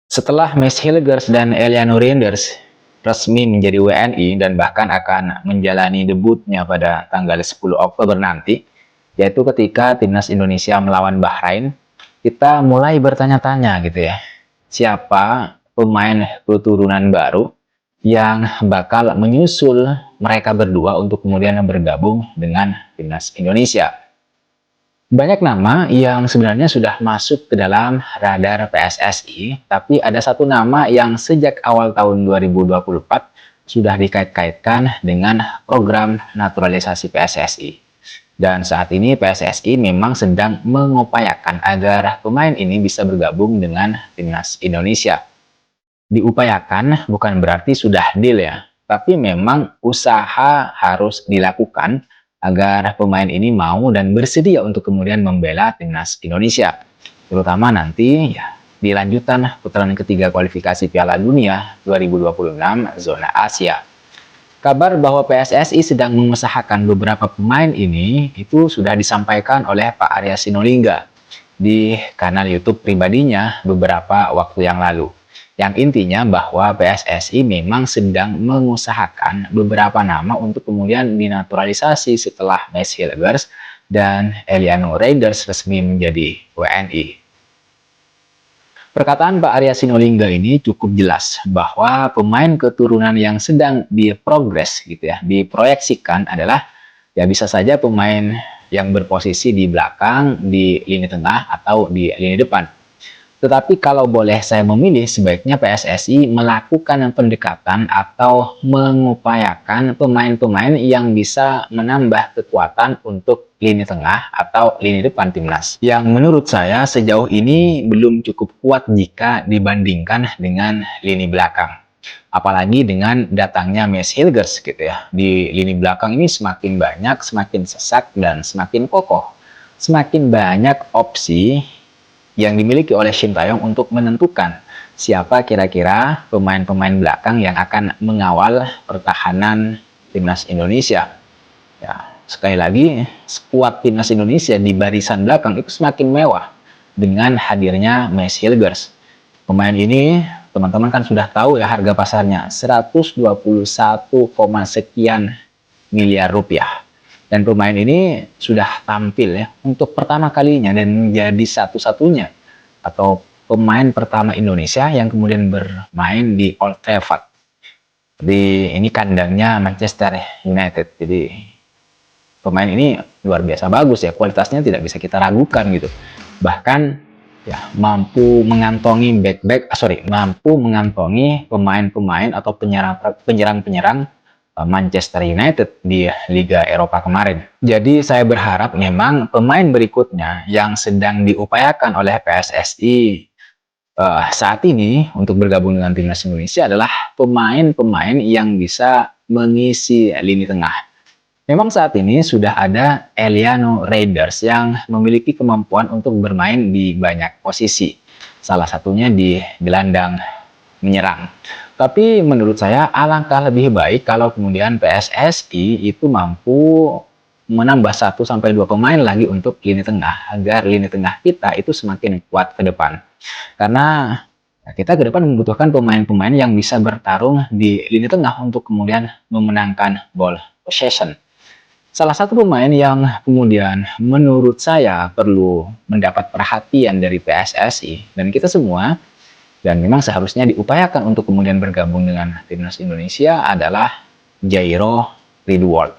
Setelah Mees Hilgers dan Eliano Reinders resmi menjadi WNI dan bahkan akan menjalani debutnya pada tanggal 10 Oktober nanti, yaitu ketika Timnas Indonesia melawan Bahrain, kita mulai bertanya-tanya gitu ya, siapa pemain keturunan baru yang bakal menyusul mereka berdua untuk kemudian bergabung dengan Timnas Indonesia. Banyak nama yang sebenarnya sudah masuk ke dalam radar PSSI, tapi ada satu nama yang sejak awal tahun 2024 sudah dikait-kaitkan dengan program naturalisasi PSSI. Dan saat ini PSSI memang sedang mengupayakan agar pemain ini bisa bergabung dengan Timnas Indonesia. Diupayakan bukan berarti sudah deal ya, tapi memang usaha harus dilakukan agar pemain ini mau dan bersedia untuk kemudian membela Timnas Indonesia. Terutama nanti ya di lanjutan putaran ketiga kualifikasi Piala Dunia 2026 zona Asia. Kabar bahwa PSSI sedang mengusahakan beberapa pemain ini itu sudah disampaikan oleh Pak Arya Sinulinga di kanal YouTube pribadinya beberapa waktu yang lalu. Yang intinya bahwa PSSI memang sedang mengusahakan beberapa nama untuk kemudian dinaturalisasi setelah Mees Hilgers dan Eliano Reinders resmi menjadi WNI. Perkataan Pak Arya Sinulinga ini cukup jelas bahwa pemain keturunan yang sedang diprogres gitu ya, diproyeksikan adalah ya bisa saja pemain yang berposisi di belakang, di lini tengah atau di lini depan. Tetapi kalau boleh saya memilih, sebaiknya PSSI melakukan pendekatan atau mengupayakan pemain-pemain yang bisa menambah kekuatan untuk lini tengah atau lini depan timnas. Yang menurut saya sejauh ini belum cukup kuat jika dibandingkan dengan lini belakang. Apalagi dengan datangnya Mees Hilgers gitu ya. Di lini belakang ini semakin banyak, semakin sesak, dan semakin kokoh. Semakin banyak opsi yang dimiliki oleh Shin Taeyong untuk menentukan siapa kira-kira pemain-pemain belakang yang akan mengawal pertahanan Timnas Indonesia. Ya, sekali lagi, skuad Timnas Indonesia di barisan belakang itu semakin mewah dengan hadirnya Mees Hilgers. Pemain ini, teman-teman kan sudah tahu ya harga pasarnya 121, sekian miliar rupiah. Dan pemain ini sudah tampil ya untuk pertama kalinya dan menjadi satu-satunya atau pemain pertama Indonesia yang kemudian bermain di Old Trafford. Di ini kandangnya Manchester United. Jadi pemain ini luar biasa bagus ya, kualitasnya tidak bisa kita ragukan gitu. Bahkan ya mampu mengantongi mampu mengantongi pemain-pemain atau penyerang-penyerang Manchester United di Liga Eropa kemarin. Jadi saya berharap memang pemain berikutnya yang sedang diupayakan oleh PSSI saat ini untuk bergabung dengan Timnas Indonesia adalah pemain-pemain yang bisa mengisi lini tengah. Memang saat ini sudah ada Eliano Reinders yang memiliki kemampuan untuk bermain di banyak posisi. Salah satunya di gelandang menyerang. Tapi menurut saya alangkah lebih baik kalau kemudian PSSI itu mampu menambah 1-2 pemain lagi untuk lini tengah agar lini tengah kita itu semakin kuat ke depan. Karena kita ke depan membutuhkan pemain-pemain yang bisa bertarung di lini tengah untuk kemudian memenangkan ball possession. Salah satu pemain yang kemudian menurut saya perlu mendapat perhatian dari PSSI dan kita semua dan memang seharusnya diupayakan untuk kemudian bergabung dengan Timnas Indonesia adalah Jairo Ridwold.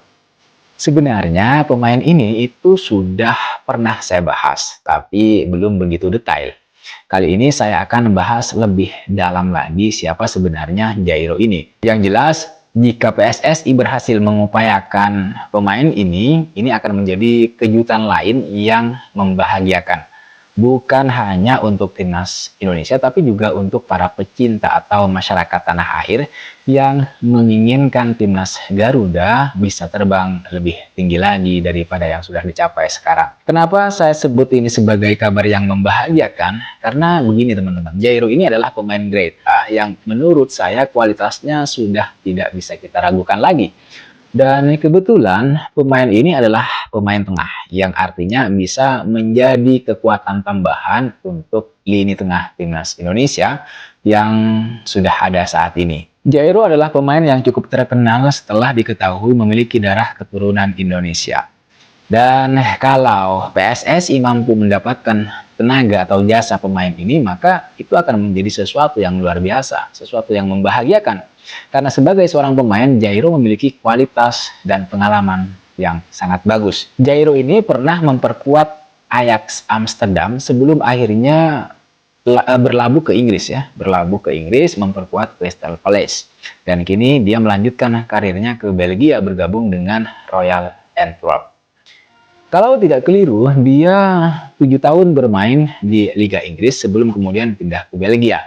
Sebenarnya pemain ini itu sudah pernah saya bahas, tapi belum begitu detail. Kali ini saya akan membahas lebih dalam lagi siapa sebenarnya Jairo ini. Yang jelas, jika PSSI berhasil mengupayakan pemain ini akan menjadi kejutan lain yang membahagiakan. Bukan hanya untuk Timnas Indonesia, tapi juga untuk para pecinta atau masyarakat tanah air yang menginginkan Timnas Garuda bisa terbang lebih tinggi lagi daripada yang sudah dicapai sekarang. Kenapa saya sebut ini sebagai kabar yang membahagiakan? Karena begini teman-teman, Jairo ini adalah pemain grade A yang menurut saya kualitasnya sudah tidak bisa kita ragukan lagi. Dan kebetulan pemain ini adalah pemain tengah yang artinya bisa menjadi kekuatan tambahan untuk lini tengah timnas Indonesia yang sudah ada saat ini. Jairo adalah pemain yang cukup terkenal setelah diketahui memiliki darah keturunan Indonesia. Dan kalau PSSI mampu mendapatkan tenaga atau jasa pemain ini, maka itu akan menjadi sesuatu yang luar biasa, sesuatu yang membahagiakan. Karena sebagai seorang pemain, Jairo memiliki kualitas dan pengalaman yang sangat bagus. Jairo ini pernah memperkuat Ajax Amsterdam sebelum akhirnya berlabuh ke Inggris ya, berlabuh ke Inggris memperkuat Crystal Palace. Dan kini dia melanjutkan karirnya ke Belgia bergabung dengan Royal Antwerp. Kalau tidak keliru, dia 7 tahun bermain di Liga Inggris sebelum kemudian pindah ke Belgia.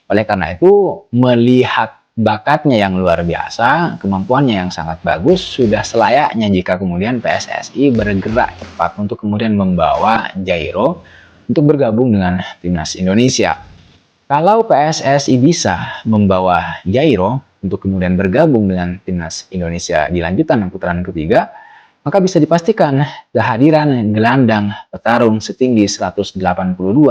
Oleh karena itu, melihat bakatnya yang luar biasa, kemampuannya yang sangat bagus, sudah selayaknya jika kemudian PSSI bergerak cepat untuk kemudian membawa Jairo untuk bergabung dengan timnas Indonesia. Kalau PSSI bisa membawa Jairo untuk kemudian bergabung dengan timnas Indonesia di lanjutan putaran ketiga, maka bisa dipastikan kehadiran gelandang petarung setinggi 182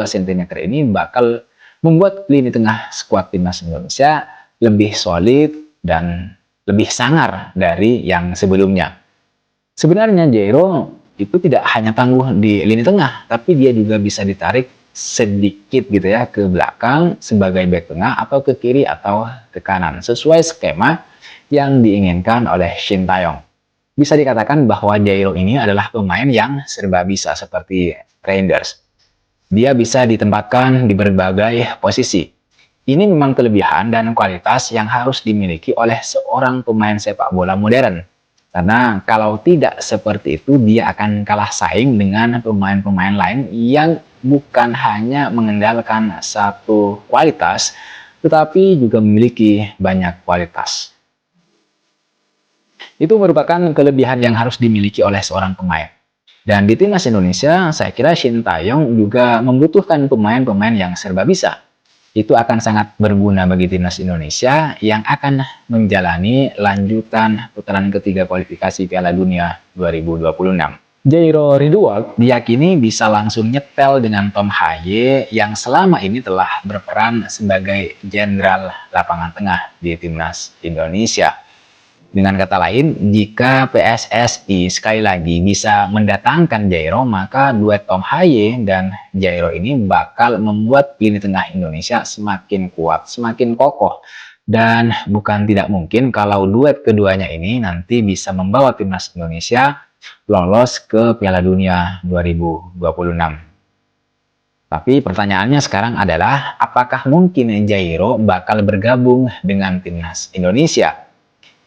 cm ini bakal membuat lini tengah skuad timnas Indonesia lebih solid dan lebih sangar dari yang sebelumnya. Sebenarnya Jairo itu tidak hanya tangguh di lini tengah, tapi dia juga bisa ditarik sedikit gitu ya ke belakang sebagai bek tengah atau ke kiri atau ke kanan sesuai skema yang diinginkan oleh Shin Taeyong. Bisa dikatakan bahwa Jairo ini adalah pemain yang serba bisa seperti Reinders. Dia bisa ditempatkan di berbagai posisi. Ini memang kelebihan dan kualitas yang harus dimiliki oleh seorang pemain sepak bola modern. Karena kalau tidak seperti itu, dia akan kalah saing dengan pemain-pemain lain yang bukan hanya mengandalkan satu kualitas, tetapi juga memiliki banyak kualitas. Itu merupakan kelebihan yang harus dimiliki oleh seorang pemain. Dan di timnas Indonesia, saya kira Shin Taeyong juga membutuhkan pemain-pemain yang serba bisa. Itu akan sangat berguna bagi timnas Indonesia yang akan menjalani lanjutan putaran ketiga kualifikasi Piala Dunia 2026. Jairo Ridwan diyakini bisa langsung nyetel dengan Tom Haye yang selama ini telah berperan sebagai jenderal lapangan tengah di timnas Indonesia. Dengan kata lain, jika PSSI sekali lagi bisa mendatangkan Jairo, maka duet Tom Haye dan Jairo ini bakal membuat lini tengah Indonesia semakin kuat, semakin kokoh. Dan bukan tidak mungkin kalau duet keduanya ini nanti bisa membawa timnas Indonesia lolos ke Piala Dunia 2026. Tapi pertanyaannya sekarang adalah, apakah mungkin Jairo bakal bergabung dengan timnas Indonesia?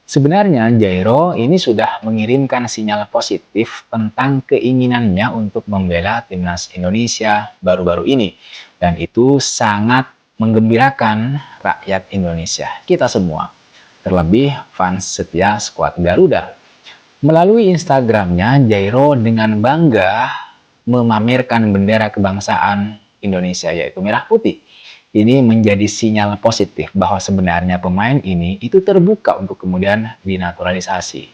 Sebenarnya Jairo ini sudah mengirimkan sinyal positif tentang keinginannya untuk membela timnas Indonesia baru-baru ini. Dan itu sangat menggembirakan rakyat Indonesia, kita semua. Terlebih fans setia skuad Garuda. Melalui Instagramnya, Jairo dengan bangga memamerkan bendera kebangsaan Indonesia yaitu merah putih. Ini menjadi sinyal positif bahwa sebenarnya pemain ini itu terbuka untuk kemudian dinaturalisasi.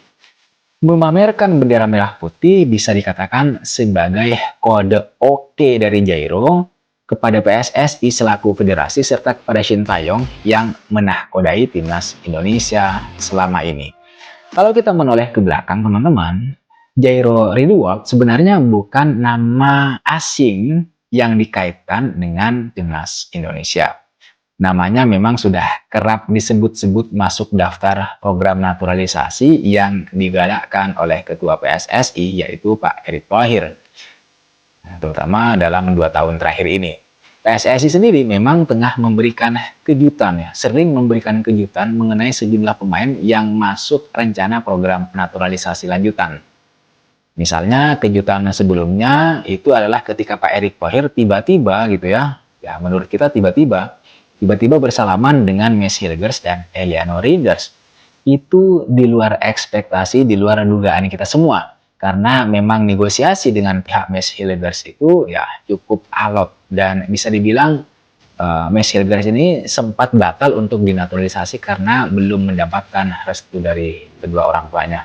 Memamerkan bendera merah putih bisa dikatakan sebagai kode oke dari Jairo kepada PSSI selaku federasi serta kepada Shin Taeyong yang menahkodai timnas Indonesia selama ini. Kalau kita menoleh ke belakang teman-teman, Jairo Ridwan sebenarnya bukan nama asing yang dikaitkan dengan timnas Indonesia. Namanya memang sudah kerap disebut-sebut masuk daftar program naturalisasi yang digalakkan oleh Ketua PSSI yaitu Pak Erick Thohir. Terutama dalam 2 tahun terakhir ini. PSSI sendiri memang tengah memberikan kejutan ya, sering memberikan kejutan mengenai sejumlah pemain yang masuk rencana program naturalisasi lanjutan. Misalnya kejutan sebelumnya itu adalah ketika Pak Erick Thohir tiba-tiba gitu ya menurut kita tiba-tiba bersalaman dengan Messi Hilgers dan Eliano Reinders. Itu di luar ekspektasi, di luar dugaan kita semua. Karena memang negosiasi dengan pihak Messi Hilgers itu ya cukup alot dan bisa dibilang Messi Hilgers ini sempat batal untuk dinaturalisasi karena belum mendapatkan restu dari kedua orang tuanya.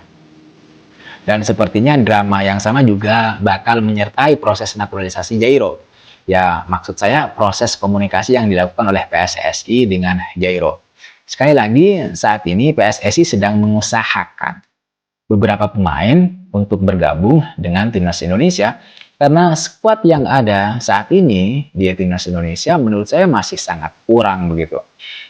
Dan sepertinya drama yang sama juga bakal menyertai proses naturalisasi Jairo. Ya, maksud saya proses komunikasi yang dilakukan oleh PSSI dengan Jairo. Sekali lagi, saat ini PSSI sedang mengusahakan beberapa pemain untuk bergabung dengan Timnas Indonesia karena skuad yang ada saat ini di Timnas Indonesia menurut saya masih sangat kurang begitu,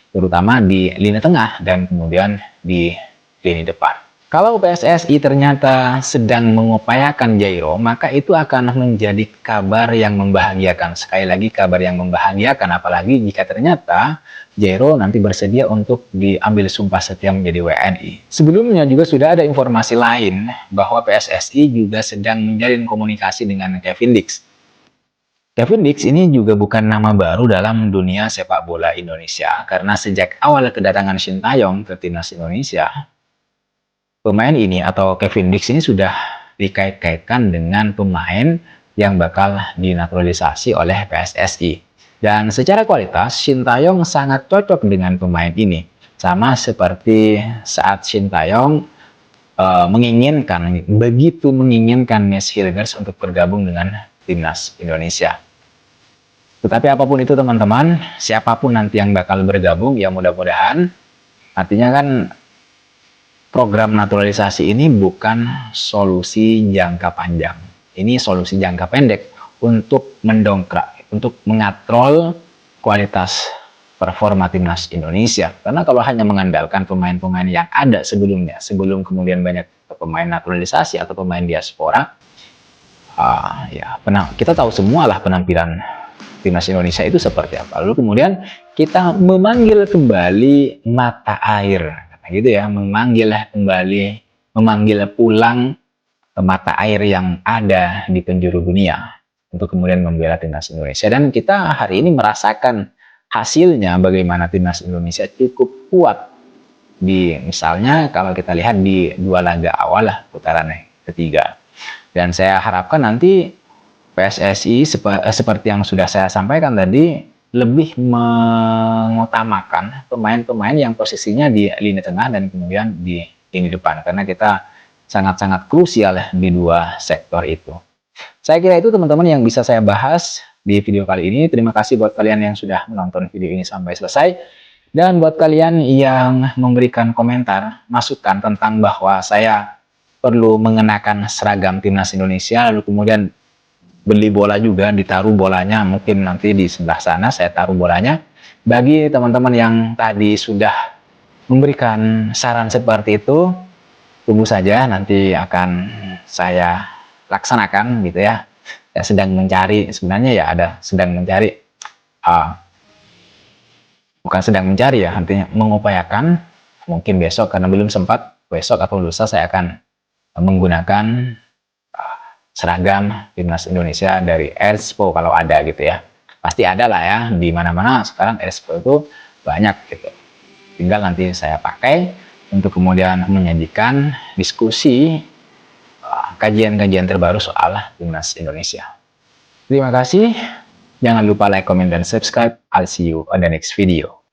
terutama di lini tengah dan kemudian di lini depan. Kalau PSSI ternyata sedang mengupayakan Jairo, maka itu akan menjadi kabar yang membahagiakan. Sekali lagi kabar yang membahagiakan, apalagi jika ternyata Jairo nanti bersedia untuk diambil sumpah setia menjadi WNI. Sebelumnya juga sudah ada informasi lain bahwa PSSI juga sedang menjalin komunikasi dengan Kevin Dix. Kevin Dix ini juga bukan nama baru dalam dunia sepak bola Indonesia, karena sejak awal kedatangan Sintayong ke Timnas Indonesia, pemain ini atau Kevin Dix ini sudah dikait-kaitkan dengan pemain yang bakal dinaturalisasi oleh PSSI. Dan secara kualitas, Sintayong sangat cocok dengan pemain ini. Sama seperti saat Sintayong begitu menginginkan Nes Hilgers untuk bergabung dengan Timnas Indonesia. Tetapi apapun itu teman-teman, siapapun nanti yang bakal bergabung, ya mudah-mudahan artinya kan program naturalisasi ini bukan solusi jangka panjang. Ini solusi jangka pendek untuk mendongkrak, untuk mengatrol kualitas performa Timnas Indonesia. Karena kalau hanya mengandalkan pemain-pemain yang ada sebelumnya, sebelum kemudian banyak pemain naturalisasi atau pemain diaspora, kita tahu semualah penampilan Timnas Indonesia itu seperti apa. Lalu kemudian kita memanggil kembali mata air, gitu ya, memanggil pulang mata air yang ada di penjuru dunia untuk kemudian membela Timnas Indonesia. Dan kita hari ini merasakan hasilnya bagaimana Timnas Indonesia cukup kuat di, misalnya kalau kita lihat di 2 laga awal lah, putaran ketiga. Dan saya harapkan nanti PSSI seperti yang sudah saya sampaikan tadi, lebih mengutamakan pemain-pemain yang posisinya di lini tengah dan kemudian di lini depan, karena kita sangat-sangat krusial di 2 sektor itu. Saya kira itu teman-teman yang bisa saya bahas di video kali ini. Terima kasih buat kalian yang sudah menonton video ini sampai selesai, dan buat kalian yang memberikan komentar, masukan tentang bahwa saya perlu mengenakan seragam Timnas Indonesia, lalu kemudian beli bola juga, ditaruh bolanya, mungkin nanti di sebelah sana saya taruh bolanya. Bagi teman-teman yang tadi sudah memberikan saran seperti itu, tunggu saja, nanti akan saya laksanakan gitu ya. Saya sedang mencari, sebenarnya ya sedang mencari, bukan sedang mencari ya, artinya mengupayakan, mungkin besok karena belum sempat, besok atau lusa saya akan menggunakan seragam Timnas Indonesia dari Erspo kalau ada gitu ya. Pasti ada lah ya, di mana-mana sekarang Erspo itu banyak gitu. Tinggal nanti saya pakai untuk kemudian menyajikan diskusi kajian-kajian terbaru soal Timnas Indonesia. Terima kasih. Jangan lupa like, comment, dan subscribe. I'll see you on the next video.